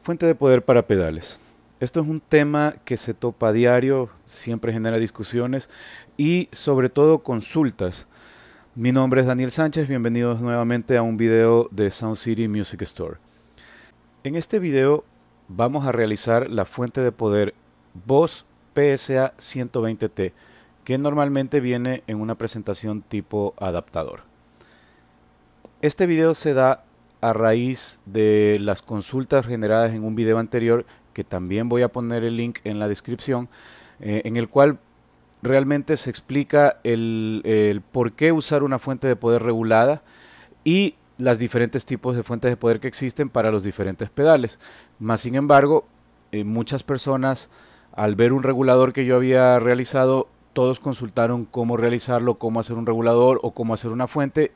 Fuente de poder para pedales. Esto es un tema que se topa a diario, siempre genera discusiones y sobre todo consultas. Mi nombre es Daniel Sánchez, bienvenidos nuevamente a un video de Sound City Music Store. En este video vamos a realizar la fuente de poder Boss PSA 120T, que normalmente viene en una presentación tipo adaptador. Este video se da a raíz de las consultas generadas en un video anterior, que también voy a poner el link en la descripción, en el cual realmente se explica el por qué usar una fuente de poder regulada y los diferentes tipos de fuentes de poder que existen para los diferentes pedales. Más sin embargo, muchas personas, al ver un regulador que yo había realizado, todos consultaron cómo realizarlo, cómo hacer un regulador o cómo hacer una fuente,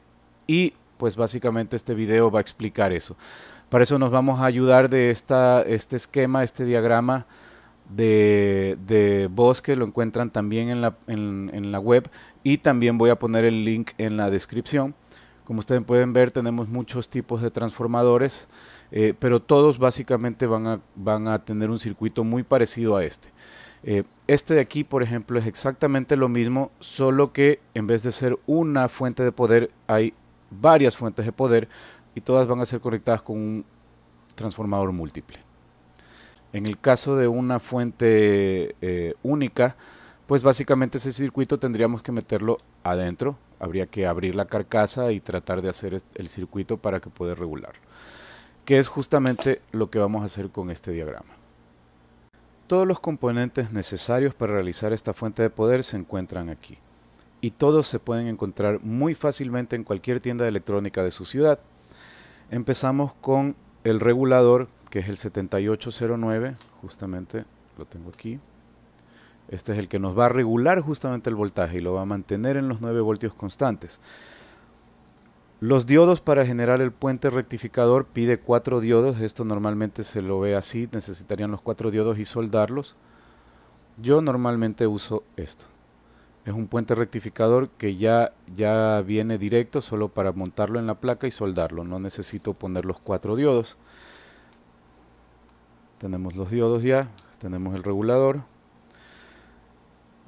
y pues básicamente este video va a explicar eso. Para eso nos vamos a ayudar de este esquema, este diagrama de Boss, que lo encuentran también en la web, y también voy a poner el link en la descripción. Como ustedes pueden ver, tenemos muchos tipos de transformadores, pero todos básicamente van a tener un circuito muy parecido a este. Este de aquí, por ejemplo, es exactamente lo mismo, solo que en vez de ser una fuente de poder, hay varias fuentes de poder y todas van a ser conectadas con un transformador múltiple. En el caso de una fuente única, pues básicamente ese circuito tendríamos que meterlo adentro. Habría que abrir la carcasa y tratar de hacer el circuito para que pueda regularlo, que es justamente lo que vamos a hacer con este diagrama. Todos los componentes necesarios para realizar esta fuente de poder se encuentran aquí, y todos se pueden encontrar muy fácilmente en cualquier tienda de electrónica de su ciudad. Empezamos con el regulador, que es el 7809, justamente lo tengo aquí. Este es el que nos va a regular justamente el voltaje y lo va a mantener en los 9 voltios constantes. Los diodos para generar el puente rectificador pide 4 diodos. Esto normalmente se lo ve así, necesitarían los 4 diodos y soldarlos. Yo normalmente uso esto. Es un puente rectificador que ya viene directo, solo para montarlo en la placa y soldarlo. No necesito poner los 4 diodos. Tenemos los diodos ya, tenemos el regulador.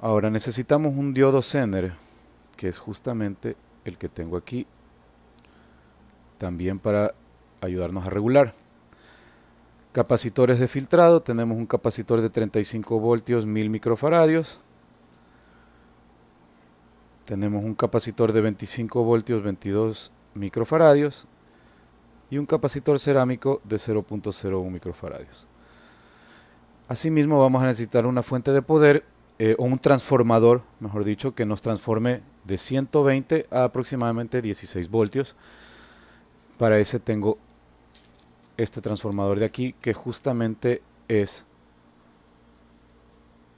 Ahora necesitamos un diodo Zener, que es justamente el que tengo aquí, también para ayudarnos a regular. Capacitores de filtrado, tenemos un capacitor de 35 voltios, 1000 microfaradios. Tenemos un capacitor de 25 voltios, 22 microfaradios. Y un capacitor cerámico de 0.01 microfaradios. Asimismo vamos a necesitar una fuente de poder, o un transformador, mejor dicho, que nos transforme de 120 a aproximadamente 16 voltios. Para ese tengo este transformador de aquí, que justamente es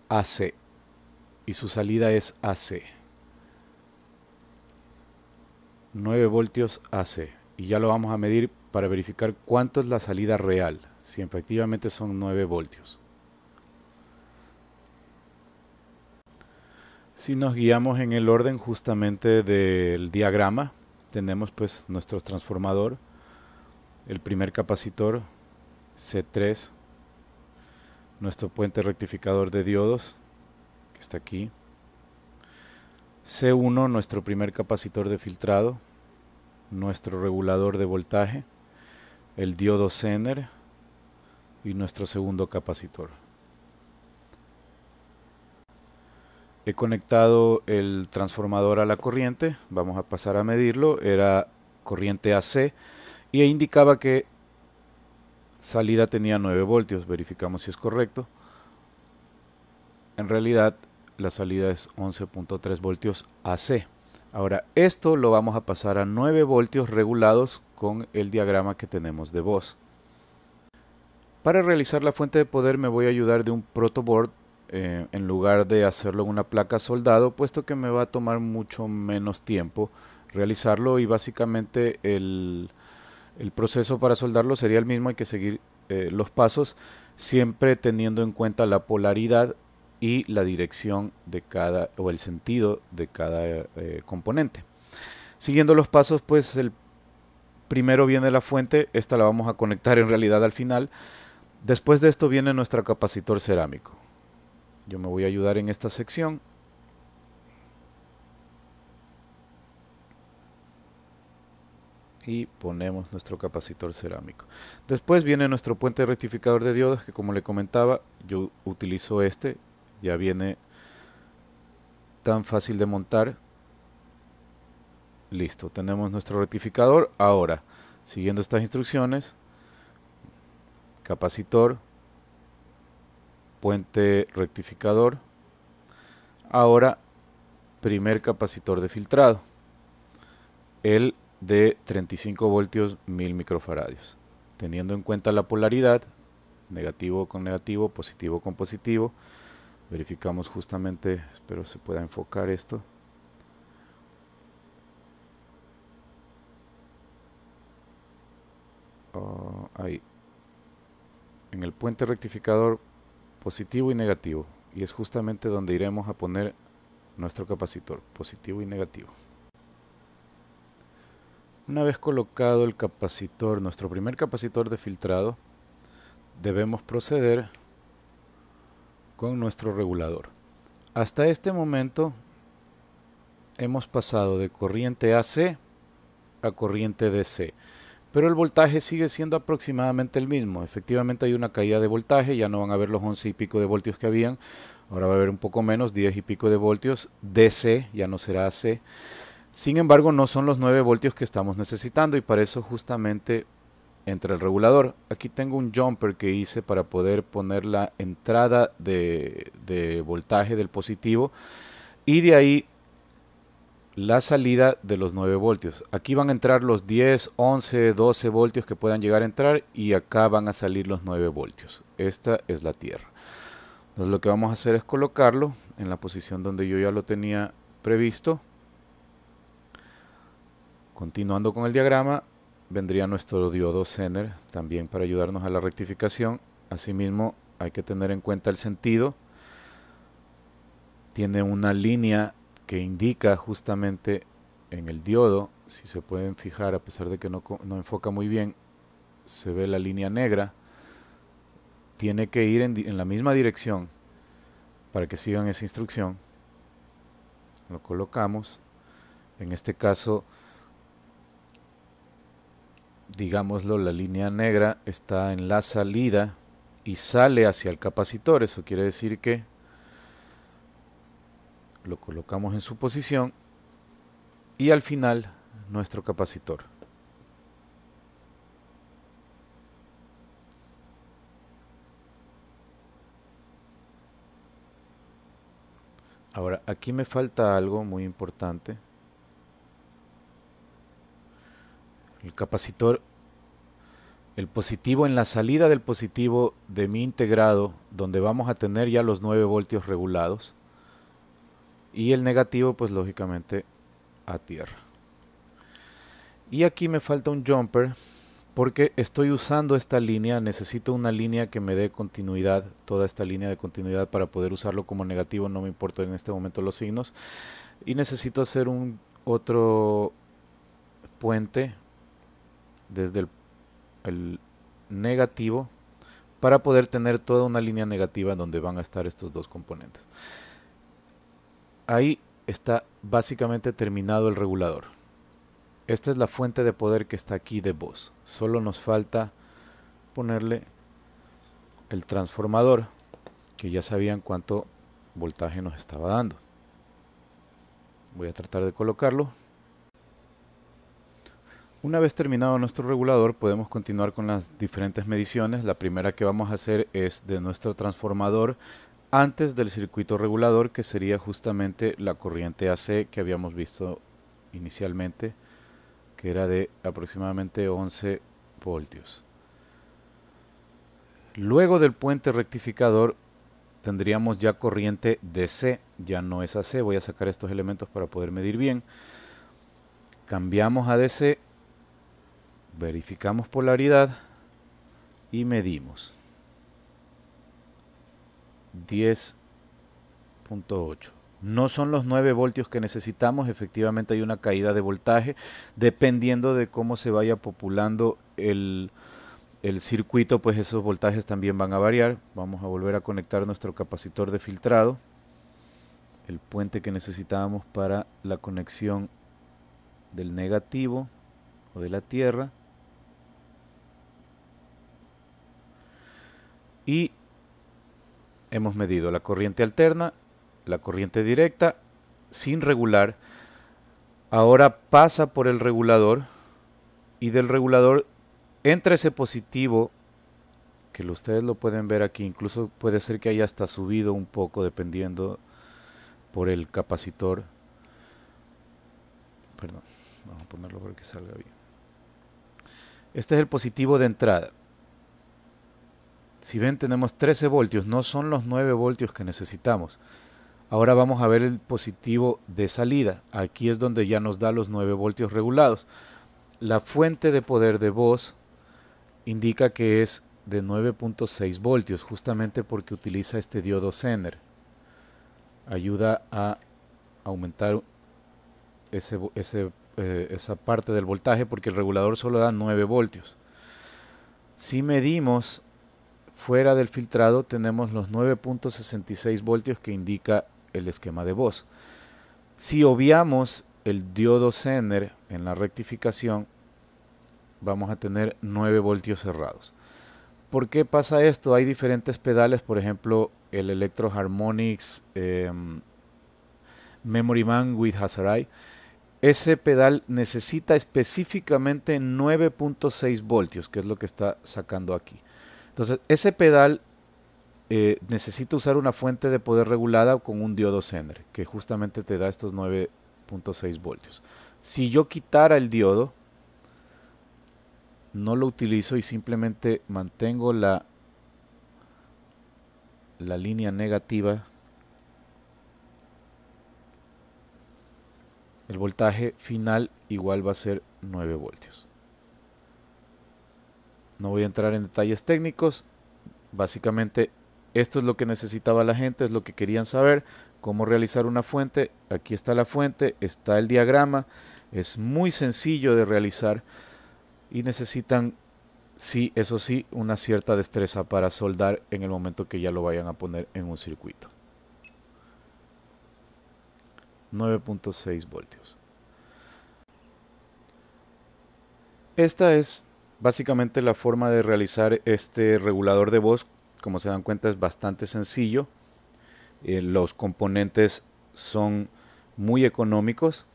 AC, y su salida es AC. 9 voltios AC, y ya lo vamos a medir para verificar cuánto es la salida real, si efectivamente son 9 voltios. Si nos guiamos en el orden justamente del diagrama, tenemos pues nuestro transformador, el primer capacitor C3, nuestro puente rectificador de diodos, que está aquí, C1, nuestro primer capacitor de filtrado, nuestro regulador de voltaje, el diodo Zener y nuestro segundo capacitor. He conectado el transformador a la corriente, vamos a pasar a medirlo, era corriente AC y indicaba que salida tenía 9 voltios, verificamos si es correcto. En realidad la salida es 11.3 voltios AC. Ahora esto lo vamos a pasar a 9 voltios regulados con el diagrama que tenemos de Boss. Para realizar la fuente de poder me voy a ayudar de un protoboard, en lugar de hacerlo en una placa soldado, puesto que me va a tomar mucho menos tiempo realizarlo, y básicamente el proceso para soldarlo sería el mismo. Hay que seguir los pasos, siempre teniendo en cuenta la polaridad y la dirección de cada, o el sentido de cada componente. Siguiendo los pasos, pues el primero viene la fuente, esta la vamos a conectar en realidad al final. Después de esto viene nuestro capacitor cerámico. Yo me voy a ayudar en esta sección. Y ponemos nuestro capacitor cerámico. Después viene nuestro puente rectificador de diodos, que como le comentaba, yo utilizo este. Ya viene tan fácil de montar. Listo, tenemos nuestro rectificador. Ahora, siguiendo estas instrucciones, capacitor, puente rectificador. Ahora, primer capacitor de filtrado, el de 35 voltios 1000 microfaradios. Teniendo en cuenta la polaridad, negativo con negativo, positivo con positivo, verificamos justamente, espero se pueda enfocar esto. Ahí. En el puente rectificador, positivo y negativo. Y es justamente donde iremos a poner nuestro capacitor, positivo y negativo. Una vez colocado el capacitor, nuestro primer capacitor de filtrado, debemos proceder con nuestro regulador. Hasta este momento hemos pasado de corriente AC a corriente DC, pero el voltaje sigue siendo aproximadamente el mismo. Efectivamente hay una caída de voltaje, ya no van a ver los 11 y pico de voltios que habían, ahora va a haber un poco menos, 10 y pico de voltios. DC ya no será AC. Sin embargo, no son los 9 voltios que estamos necesitando, y para eso justamente entra el regulador. Aquí tengo un jumper que hice para poder poner la entrada de voltaje del positivo y de ahí la salida de los 9 voltios. Aquí van a entrar los 10, 11, 12 voltios que puedan llegar a entrar, y acá van a salir los 9 voltios. Esta es la tierra. Entonces lo que vamos a hacer es colocarlo en la posición donde yo ya lo tenía previsto. Continuando con el diagrama, vendría nuestro diodo Zener también para ayudarnos a la rectificación. Asimismo, hay que tener en cuenta el sentido. Tiene una línea que indica justamente en el diodo, si se pueden fijar, a pesar de que no enfoca muy bien, se ve la línea negra. Tiene que ir en la misma dirección para que sigan esa instrucción. Lo colocamos. En este caso, digámoslo, la línea negra está en la salida y sale hacia el capacitor. Eso quiere decir que lo colocamos en su posición y al final nuestro capacitor. Ahora, aquí me falta algo muy importante. El capacitor, el positivo en la salida del positivo de mi integrado, donde vamos a tener ya los 9 voltios regulados, y el negativo pues lógicamente a tierra. Y aquí me falta un jumper porque estoy usando esta línea. Necesito una línea que me dé continuidad, toda esta línea de continuidad, para poder usarlo como negativo. No me importa en este momento los signos, y necesito hacer un otro puente desde el negativo para poder tener toda una línea negativa donde van a estar estos dos componentes. Ahí está básicamente terminado el regulador. Esta es la fuente de poder que está aquí de voz. Solo nos falta ponerle el transformador, que ya sabían cuánto voltaje nos estaba dando. Voy a tratar de colocarlo. Una vez terminado nuestro regulador, podemos continuar con las diferentes mediciones. La primera que vamos a hacer es de nuestro transformador antes del circuito regulador, que sería justamente la corriente AC que habíamos visto inicialmente, que era de aproximadamente 11 voltios. Luego del puente rectificador tendríamos ya corriente DC, ya no es AC. Voy a sacar estos elementos para poder medir bien. Cambiamos a DC, verificamos polaridad y medimos 10.8. No son los 9 voltios que necesitamos. Efectivamente hay una caída de voltaje dependiendo de cómo se vaya populando el el circuito, pues esos voltajes también van a variar. Vamos a volver a conectar nuestro capacitor de filtrado, el puente que necesitábamos para la conexión del negativo o de la tierra. Y hemos medido la corriente alterna, la corriente directa, sin regular. Ahora pasa por el regulador y del regulador entra ese positivo, que ustedes lo pueden ver aquí, incluso puede ser que haya hasta subido un poco dependiendo por el capacitor. Perdón, vamos a ponerlo para que salga bien. Este es el positivo de entrada. Si ven, tenemos 13 voltios, no son los 9 voltios que necesitamos. Ahora vamos a ver el positivo de salida. Aquí es donde ya nos da los 9 voltios regulados. La fuente de poder de voz indica que es de 9.6 voltios, justamente porque utiliza este diodo Zener. Ayuda a aumentar esa parte del voltaje, porque el regulador solo da 9 voltios. Si medimos fuera del filtrado, tenemos los 9.66 voltios que indica el esquema de voz. Si obviamos el diodo Zener en la rectificación, vamos a tener 9 voltios cerrados. ¿Por qué pasa esto? Hay diferentes pedales, por ejemplo, el Electro Harmonix Memory Man with Hazarai. Ese pedal necesita específicamente 9.6 voltios, que es lo que está sacando aquí. Entonces, ese pedal necesita usar una fuente de poder regulada con un diodo Zener, que justamente te da estos 9.6 voltios. Si yo quitara el diodo, no lo utilizo y simplemente mantengo la línea negativa, el voltaje final igual va a ser 9 voltios. No voy a entrar en detalles técnicos. Básicamente esto es lo que necesitaba la gente, es lo que querían saber, cómo realizar una fuente. Aquí está la fuente, está el diagrama, es muy sencillo de realizar y necesitan, sí, eso sí, una cierta destreza para soldar en el momento que ya lo vayan a poner en un circuito. 9.6 voltios. Esta es básicamente la forma de realizar este regulador de voz. Como se dan cuenta, es bastante sencillo. Los componentes son muy económicos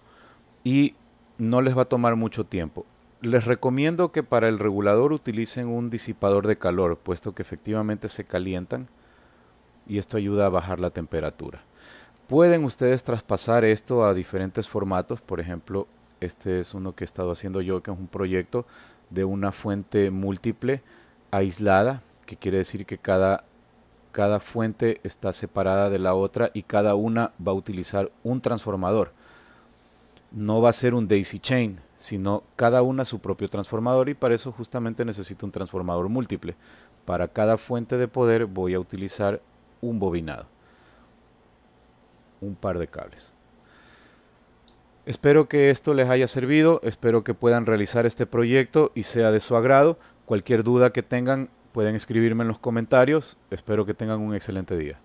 y no les va a tomar mucho tiempo. Les recomiendo que para el regulador utilicen un disipador de calor, puesto que efectivamente se calientan y esto ayuda a bajar la temperatura. Pueden ustedes traspasar esto a diferentes formatos. Por ejemplo, este es uno que he estado haciendo yo, que es un proyecto de una fuente múltiple aislada, que quiere decir que cada fuente está separada de la otra y cada una va a utilizar un transformador. No va a ser un daisy chain, sino cada una su propio transformador, y para eso justamente necesito un transformador múltiple. Para cada fuente de poder voy a utilizar un bobinado, un par de cables. Espero que esto les haya servido, espero que puedan realizar este proyecto y sea de su agrado. Cualquier duda que tengan pueden escribirme en los comentarios. Espero que tengan un excelente día.